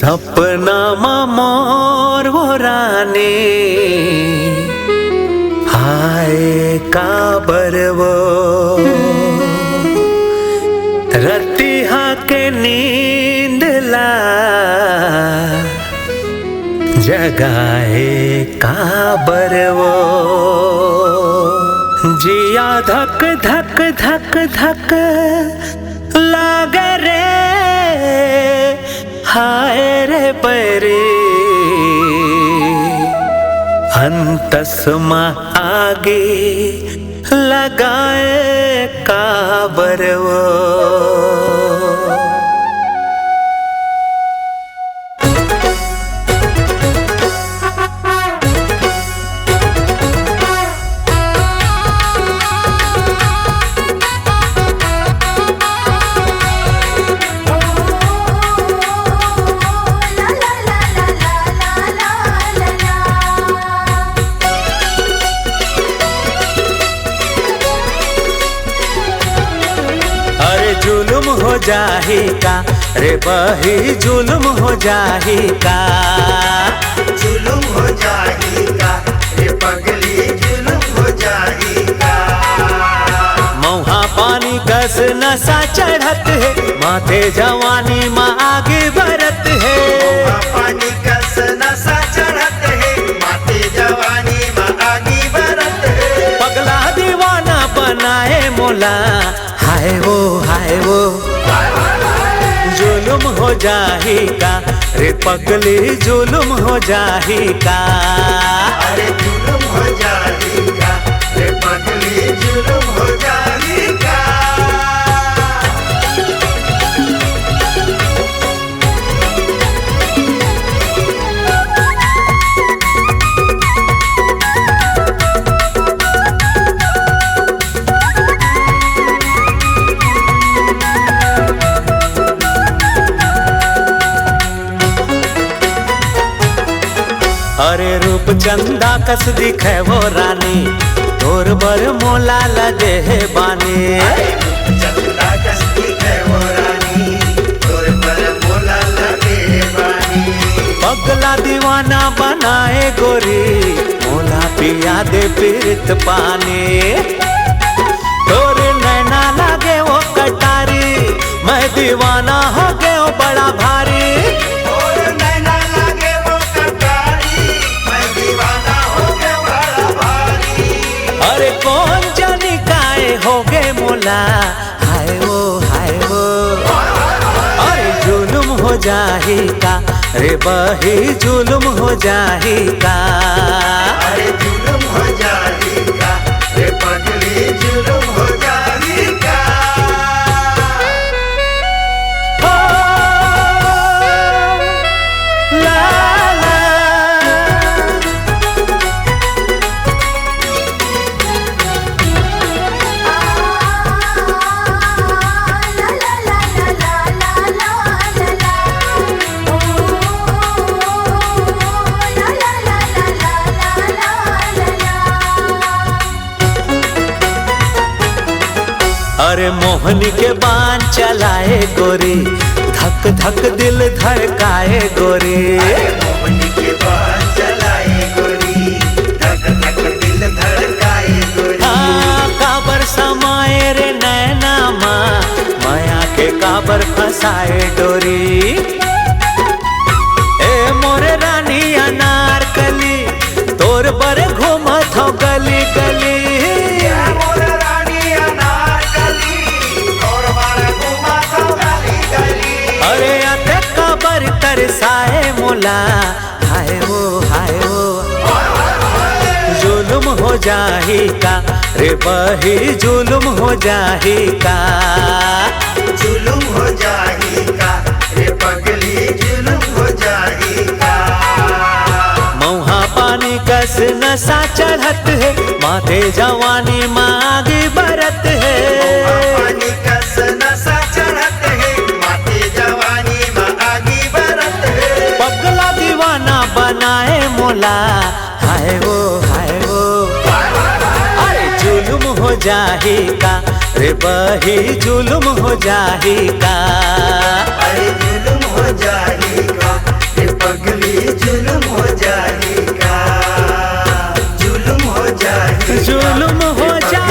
सपना मोर वो रानी हाय काबर वो रतिहा के नींद ला जगाए काबर वो जिया धक धक धक धक लागे रे हाय रे परे अंतस में आगे लगाए काबर वो। जुल्म हो जाही का रे बही जुल्म हो जाही का, जुल्म हो जाही का रे पगली जुल्म हो जाही का। मौहा पानी कस नशा चढ़त है माथे जवानी माँ आगे बढ़त है। मौहा पानी कस नशा चढ़त है माथे जवानी माँ आगे बढ़त है। पगला दीवाना बनाए मोला हाय वो जुल्म हो जाही का रे पगली जुल्म हो जाही का। अरे जुल्म हो जाही का रे पगली जुल्म हो जाही का। अरे रूप चंदा कस दिखे वो रानी तोर बर मोला लगे है बानी। चंदा कस दिखे वो रानी तोर बर मोला लगे है बानी। पगला दीवाना बनाए गोरी मोला पिया दे पीरत पानी। तोर नैना लगे वो कटारी मैं दीवाना हो गए वो बड़ा भारी। अरे कौन जानी काए हो गए मोला हाय वो अरे जुल्म हो जाही का रे बही जुल्म हो जाही का। अरे जुल्म हो जाही का रे पगली जुल्म हो जाही का। अरे मोहनी के बाण चलाए गोरी धक धक दिल धड़काए गोरी। मोहनी के बाण चलाए गोरी धक धक दिल धड़काए गोरी। हाँ काबर समाए रे नैना माँ माया के काबर फंसाए डोरी। ए मोरे रानी अनारकली तोर बर घूमत हो गली गली। अरे अते काबर तरसाए मोला हाय वो जुल्म हो जाही का रे बही जुल्म हो जाही का। जुल्म हो जाही का रे पगली जुल्म हो जाही का। मौहा पानी कस नशा चढ़त है माथे जवानी माँ आगे बढ़त है। पानी कस नशा चढ़त है माथे जवानी माँ आगे बढ़त है। पगला दीवाना बनाए मोला हाय वो अरे जुल्म हो जाही का रे बही जुल्म हो जाही का। अरे जुल्म हो जाही का मालूम हो जा